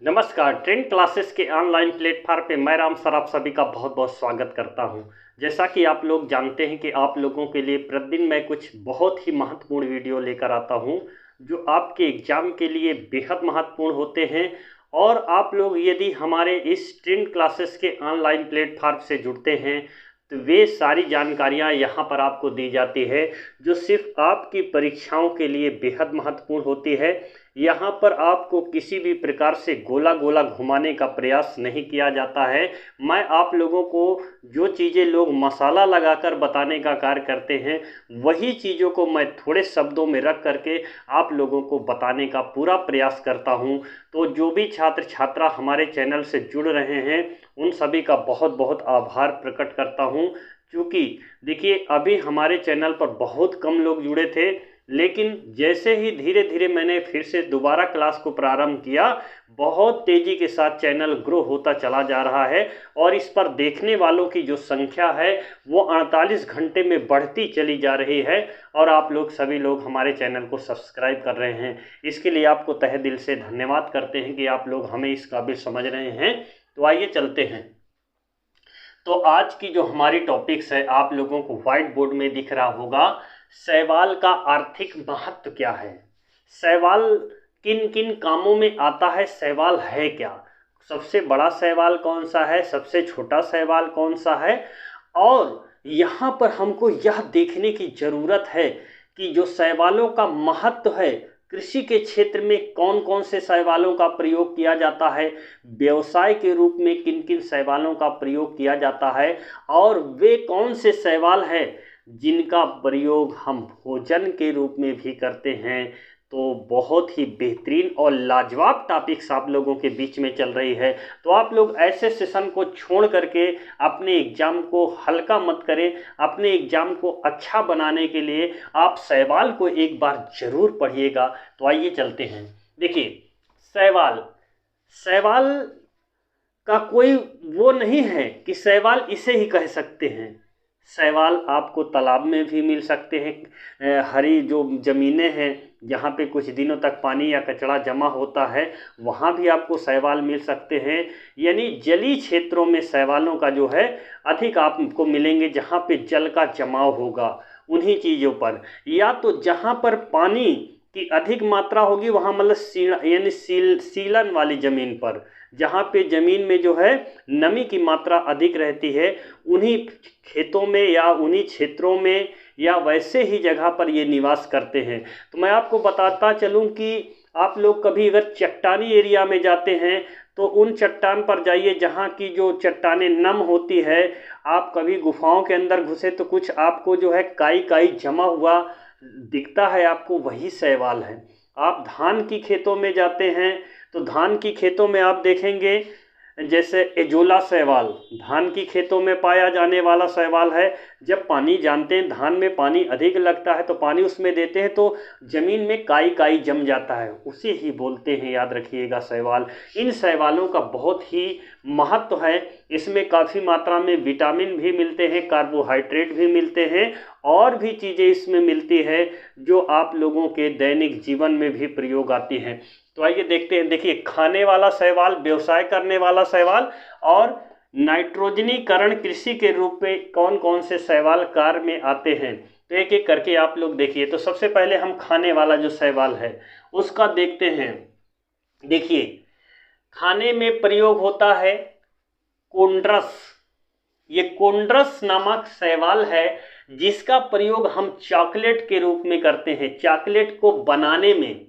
नमस्कार। Trend classes के online platform पे मैं राम सर आप सभी का बहुत बहुत स्वागत करता हूं। जैसा कि आप लोग जानते हैं कि आप लोगों के लिए प्रतिदिन मैं कुछ बहुत ही महत्वपूर्ण वीडियो लेकर आता हूं जो आपके एग्ज़ाम के लिए बेहद महत्वपूर्ण होते हैं। और आप लोग यदि हमारे इस ट्रेंड क्लासेस के ऑनलाइन प्लेटफॉर्म से जुड़ते हैं तो वे सारी जानकारियां यहां पर आपको दी जाती है जो सिर्फ आपकी परीक्षाओं के लिए बेहद महत्वपूर्ण होती है। यहाँ पर आपको किसी भी प्रकार से गोला गोला घुमाने का प्रयास नहीं किया जाता है। मैं आप लोगों को जो चीज़ें लोग मसाला लगाकर बताने का कार्य करते हैं वही चीज़ों को मैं थोड़े शब्दों में रख करके आप लोगों को बताने का पूरा प्रयास करता हूँ। तो जो भी छात्र छात्रा हमारे चैनल से जुड़ रहे हैं उन सभी का बहुत बहुत आभार प्रकट करता हूँ। क्योंकि देखिए अभी हमारे चैनल पर बहुत कम लोग जुड़े थे, लेकिन जैसे ही धीरे धीरे मैंने फिर से दोबारा क्लास को प्रारंभ किया बहुत तेज़ी के साथ चैनल ग्रो होता चला जा रहा है और इस पर देखने वालों की जो संख्या है वो 48 घंटे में बढ़ती चली जा रही है। और आप लोग सभी लोग हमारे चैनल को सब्सक्राइब कर रहे हैं, इसके लिए आपको तहे दिल से धन्यवाद करते हैं कि आप लोग हमें इस काबिल समझ रहे हैं। तो आइए चलते हैं। तो आज की जो हमारी टॉपिक्स है आप लोगों को व्हाइट बोर्ड में दिख रहा होगा। शैवाल का आर्थिक महत्व क्या है, शैवाल किन किन कामों में आता है, शैवाल है क्या, सबसे बड़ा शैवाल कौन सा है, सबसे छोटा शैवाल कौन सा है। और यहाँ पर हमको यह देखने की ज़रूरत है कि जो शैवालों का महत्व है कृषि के क्षेत्र में कौन कौन से शैवालों का प्रयोग किया जाता है, व्यवसाय के रूप में किन किन शैवालों का प्रयोग किया जाता है, और वे कौन से शैवाल हैं जिनका प्रयोग हम भोजन के रूप में भी करते हैं। तो बहुत ही बेहतरीन और लाजवाब टॉपिक्स आप लोगों के बीच में चल रही है। तो आप लोग ऐसे सेशन को छोड़ करके अपने एग्ज़ाम को हल्का मत करें। अपने एग्ज़ाम को अच्छा बनाने के लिए आप शैवाल को एक बार ज़रूर पढ़िएगा। तो आइए चलते हैं। देखिए शैवाल, शैवाल का कोई वो नहीं है कि शैवाल इसे ही कह सकते हैं। शैवाल आपको तालाब में भी मिल सकते हैं, हरी जो ज़मीनें हैं जहाँ पे कुछ दिनों तक पानी या कचरा जमा होता है वहाँ भी आपको शैवाल मिल सकते हैं। यानी जलीय क्षेत्रों में शैवालों का जो है अधिक आपको मिलेंगे, जहाँ पे जल का जमाव होगा उन्हीं चीज़ों पर, या तो जहाँ पर पानी की अधिक मात्रा होगी वहाँ मतलब यानी सीलन वाली ज़मीन पर, जहाँ पे ज़मीन में जो है नमी की मात्रा अधिक रहती है उन्हीं खेतों में या उन्हीं क्षेत्रों में या वैसे ही जगह पर ये निवास करते हैं। तो मैं आपको बताता चलूँ कि आप लोग कभी अगर चट्टानी एरिया में जाते हैं तो उन चट्टान पर जाइए जहाँ की जो चट्टानें नम होती है। आप कभी गुफाओं के अंदर घुसे तो कुछ आपको जो है काई काई जमा हुआ दिखता है, आपको वही शैवाल है। आप धान की खेतों में जाते हैं तो धान की खेतों में आप देखेंगे जैसे एजोला शैवाल धान की खेतों में पाया जाने वाला शैवाल है। जब पानी जानते हैं धान में पानी अधिक लगता है तो पानी उसमें देते हैं तो ज़मीन में काई काई जम जाता है, उसे ही बोलते हैं, याद रखिएगा, शैवाल। इन शैवालों का बहुत ही महत्व है। इसमें काफ़ी मात्रा में विटामिन भी मिलते हैं, कार्बोहाइड्रेट भी मिलते हैं और भी चीज़ें इसमें मिलती है जो आप लोगों के दैनिक जीवन में भी प्रयोग आती हैं। तो आइए देखते हैं। देखिए खाने वाला शैवाल, व्यवसाय करने वाला शैवाल और नाइट्रोजनीकरण कृषि के रूप में कौन कौन से शैवाल कार्य में आते हैं। तो एक एक करके आप लोग देखिए। तो सबसे पहले हम खाने वाला जो शैवाल है उसका देखते हैं। देखिए खाने में प्रयोग होता है कोन्ड्रस। ये कोन्ड्रस नामक शैवाल है जिसका प्रयोग हम चॉकलेट के रूप में करते हैं। चॉकलेट को बनाने में,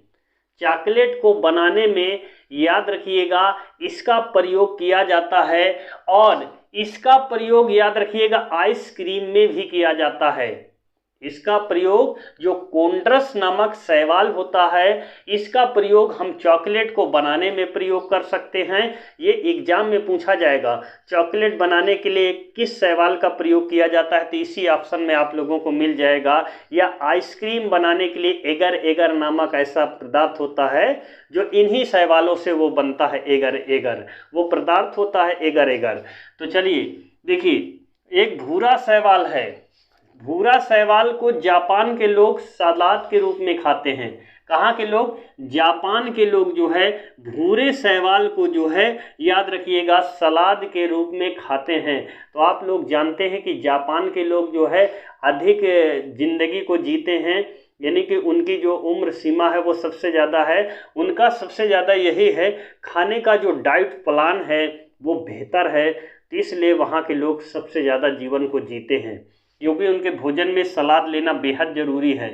चॉकलेट को बनाने में याद रखिएगा इसका प्रयोग किया जाता है। और इसका प्रयोग याद रखिएगा आइसक्रीम में भी किया जाता है। इसका प्रयोग जो कोन्ड्रस नामक शैवाल होता है इसका प्रयोग हम चॉकलेट को बनाने में प्रयोग कर सकते हैं। ये एग्जाम में पूछा जाएगा चॉकलेट बनाने के लिए किस शैवाल का प्रयोग किया जाता है, तो इसी ऑप्शन में आप लोगों को मिल जाएगा। या आइसक्रीम बनाने के लिए एगर एगर नामक ऐसा पदार्थ होता है जो इन्हीं शैवालों से वो बनता है। एगर एगर वो पदार्थ होता है, एगर एगर। तो चलिए देखिए एक भूरा शैवाल है। भूरा शैवाल को जापान के लोग सलाद के रूप में खाते हैं। कहाँ के लोग? जापान के लोग जो है भूरे शैवाल को जो है याद रखिएगा सलाद के रूप में खाते हैं। तो आप लोग जानते हैं कि जापान के लोग जो है अधिक जिंदगी को जीते हैं, यानी कि उनकी जो उम्र सीमा है वो सबसे ज़्यादा है। उनका सबसे ज़्यादा यही है, खाने का जो डाइट प्लान है वो बेहतर है, तो इसलिए वहाँ के लोग सबसे ज़्यादा जीवन को जीते हैं, क्योंकि उनके भोजन में सलाद लेना बेहद ज़रूरी है।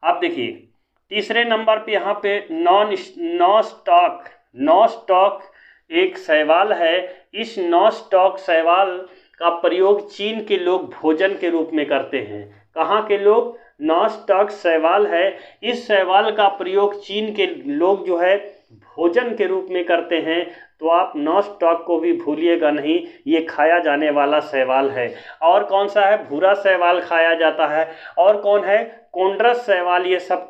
अब देखिए तीसरे नंबर पे यहाँ पे नॉस्टॉक एक शैवाल है। इस नॉस्टॉक शैवाल का प्रयोग चीन के लोग भोजन के रूप में करते हैं। कहाँ के लोग? नॉस्टॉक शैवाल है, इस शैवाल का प्रयोग चीन के लोग जो है भोजन के रूप में करते हैं। तो आप नॉस्टॉक को भी भूलिएगा नहीं, ये खाया जाने वाला शैवाल है। और कौन सा है? भूरा शैवाल खाया जाता है। और कौन है? कोंड्रस शैवाल। ये सब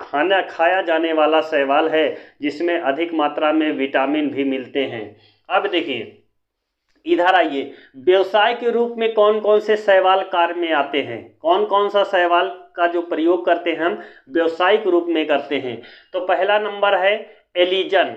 खाया जाने वाला शैवाल है, जिसमें अधिक मात्रा में विटामिन भी मिलते हैं। अब देखिए इधर आइए, व्यवसाय के रूप में कौन कौन से शैवाल कार्य में आते हैं? कौन कौन सा शैवाल का जो प्रयोग करते हैं हम व्यवसायिक रूप में करते हैं? तो पहला नंबर है एलिजन।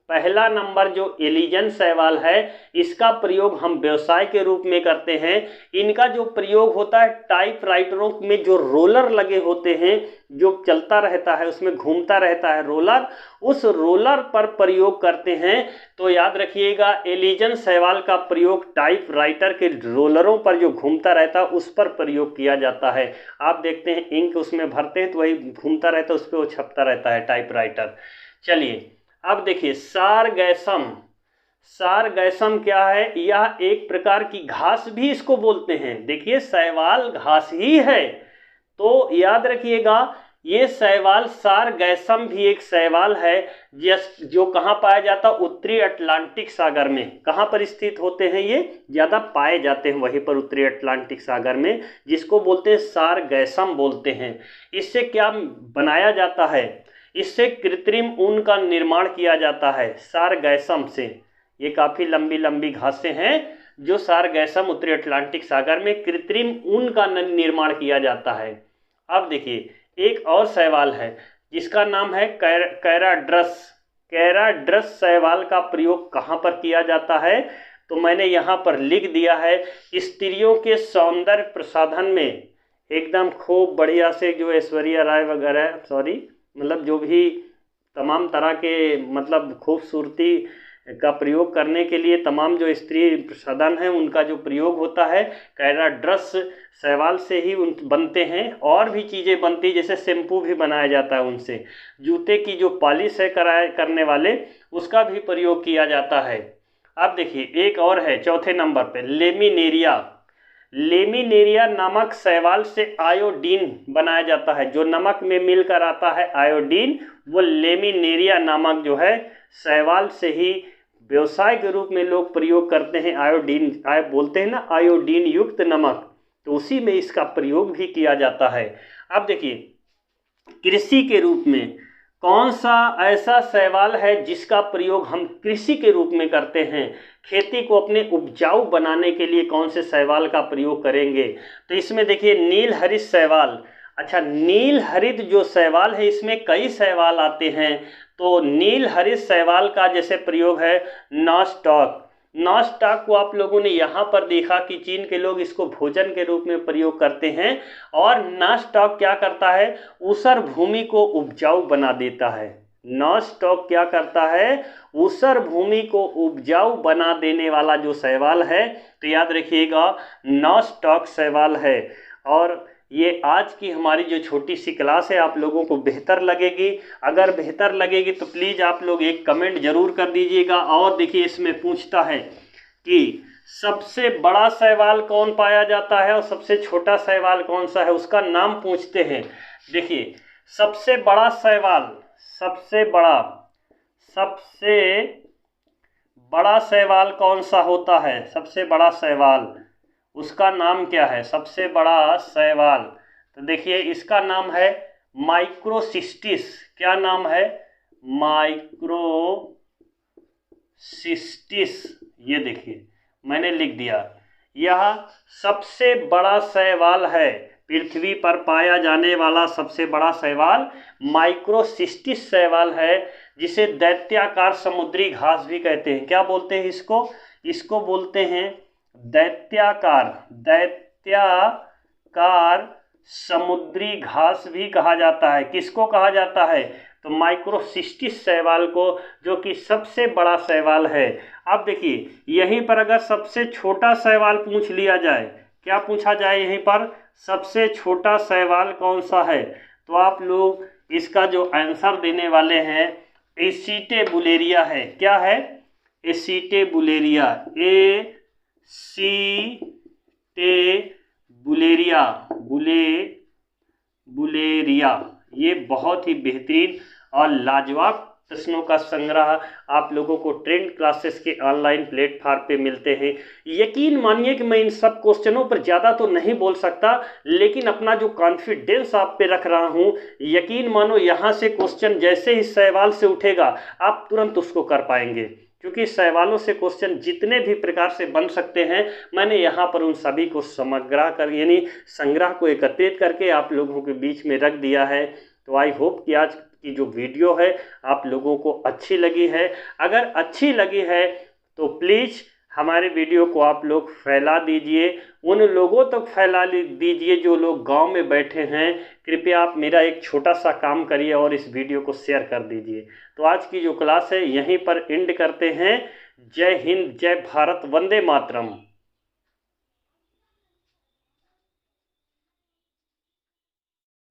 पहला नंबर जो एलिजन शैवाल है, इसका प्रयोग हम व्यवसाय के रूप में करते हैं। इनका जो प्रयोग होता है टाइपराइटरों में जो रोलर लगे होते हैं, जो चलता रहता है, उसमें घूमता रहता है रोलर, उस रोलर पर प्रयोग करते हैं। तो याद रखिएगा एलिजन शैवाल का प्रयोग टाइपराइटर के रोलरों पर जो घूमता रहता है उस पर प्रयोग किया जाता है। आप देखते हैं इंक उसमें भरते हैं तो वही घूमता रहता है, उस पर वो छपता रहता है टाइपराइटर। चलिए अब देखिए सारगैसम। सारगैसम क्या है? यह एक प्रकार की घास भी इसको बोलते हैं। देखिए शैवाल घास ही है, तो याद रखिएगा ये शैवाल सारगैसम भी एक शैवाल है, जो कहाँ पाया जाता है? उत्तरी अटलांटिक सागर में। कहाँ पर स्थित होते हैं ये? ज़्यादा पाए जाते हैं वहीं पर उत्तरी अटलांटिक सागर में, जिसको बोलते हैं सारगैसम बोलते हैं। इससे क्या बनाया जाता है? इससे कृत्रिम ऊन का निर्माण किया जाता है सारगैसम से। ये काफ़ी लंबी लंबी घासें हैं जो सारगैसम उत्तरी अटलांटिक सागर में कृत्रिम ऊन का निर्माण किया जाता है। अब देखिए एक और शैवाल है जिसका नाम है कैराड्रस। कैराड्रस शैवाल का प्रयोग कहाँ पर किया जाता है? तो मैंने यहाँ पर लिख दिया है, स्त्रियों के सौंदर्य प्रसाधन में एकदम खूब बढ़िया से, जो ऐश्वर्या राय वगैरह मतलब जो भी तमाम तरह के मतलब खूबसूरती का प्रयोग करने के लिए तमाम जो स्त्री प्रसाधन हैं उनका जो प्रयोग होता है कैराड्रस शैवाल से ही बनते हैं। और भी चीज़ें बनती, जैसे शैम्पू भी बनाया जाता है उनसे। जूते की जो पॉलिश है करने वाले, उसका भी प्रयोग किया जाता है। अब देखिए एक और है चौथे नंबर पे, लेमिनेरिया। लेमिनेरिया नामक शैवाल से आयोडीन बनाया जाता है। जो नमक में मिलकर आता है आयोडीन, वो लेमिनेरिया नामक जो है शैवाल से ही व्यवसाय के रूप में लोग प्रयोग करते हैं। आयोडीन बोलते हैं ना, आयोडीन युक्त नमक, तो उसी में इसका प्रयोग भी किया जाता है। अब देखिए कृषि के रूप में कौन सा ऐसा शैवाल है जिसका प्रयोग हम कृषि के रूप में करते हैं? खेती को अपने उपजाऊ बनाने के लिए कौन से शैवाल का प्रयोग करेंगे? तो इसमें देखिए नील हरित शैवाल। अच्छा, नील हरित जो शैवाल है इसमें कई शैवाल आते हैं। तो नील हरित शैवाल का जैसे प्रयोग है नॉस्टॉक। नॉस्टॉक को आप लोगों ने यहाँ पर देखा कि चीन के लोग इसको भोजन के रूप में प्रयोग करते हैं। और नॉस्टॉक क्या करता है? ऊसर भूमि को उपजाऊ बना देता है। नॉस्टॉक क्या करता है? ऊसर भूमि को उपजाऊ बना देने वाला जो शैवाल है, तो याद रखिएगा नॉस्टॉक शैवाल है। और ये आज की हमारी जो छोटी सी क्लास है आप लोगों को बेहतर लगेगी। अगर बेहतर लगेगी तो प्लीज़ आप लोग एक कमेंट जरूर कर दीजिएगा। और देखिए इसमें पूछता है कि सबसे बड़ा शैवाल कौन पाया जाता है और सबसे छोटा शैवाल कौन सा है, उसका नाम पूछते हैं। देखिए सबसे बड़ा शैवाल, सबसे बड़ा शैवाल कौन सा होता है? सबसे बड़ा शैवाल, उसका नाम क्या है? सबसे बड़ा शैवाल, तो देखिए इसका नाम है माइक्रोसिस्टिस। क्या नाम है? माइक्रोसिस्टिस। ये देखिए मैंने लिख दिया, यह सबसे बड़ा शैवाल है। पृथ्वी पर पाया जाने वाला सबसे बड़ा शैवाल माइक्रोसिस्टिस शैवाल है, जिसे दैत्याकार समुद्री घास भी कहते हैं। क्या बोलते हैं इसको? इसको बोलते हैं दैत्याकार समुद्री घास भी कहा जाता है। किसको कहा जाता है? तो माइक्रोसिस्टिस शैवाल को, जो कि सबसे बड़ा शैवाल है। अब देखिए, यहीं पर अगर सबसे छोटा शैवाल पूछ लिया जाए, क्या पूछा जाए यहीं पर? सबसे छोटा शैवाल कौन सा है? तो आप लोग इसका जो आंसर देने वाले हैं एसीटेबुलेरिया है। क्या है? एसीटेबुलेरिया। एसीटेबुलेरिया, बुलेरिया। ये बहुत ही बेहतरीन और लाजवाब प्रश्नों का संग्रह आप लोगों को ट्रेंड क्लासेस के ऑनलाइन प्लेटफॉर्म पे मिलते हैं। यकीन मानिए कि मैं इन सब क्वेश्चनों पर ज़्यादा तो नहीं बोल सकता, लेकिन अपना जो कॉन्फिडेंस आप पे रख रहा हूँ, यकीन मानो यहाँ से क्वेश्चन जैसे ही सवाल से उठेगा आप तुरंत उसको कर पाएंगे, क्योंकि सवालों से क्वेश्चन जितने भी प्रकार से बन सकते हैं मैंने यहाँ पर उन सभी को समग्र कर यानी संग्रह को एकत्रित करके आप लोगों के बीच में रख दिया है। तो आई होप कि आज की जो वीडियो है आप लोगों को अच्छी लगी है। अगर अच्छी लगी है तो प्लीज़ हमारे वीडियो को आप लोग फैला दीजिए, उन लोगों तक फैला दीजिए जो लोग गांव में बैठे हैं। कृपया आप मेरा एक छोटा सा काम करिए और इस वीडियो को शेयर कर दीजिए। तो आज की जो क्लास है यहीं पर एंड करते हैं। जय हिंद, जय भारत, वंदे मातरम।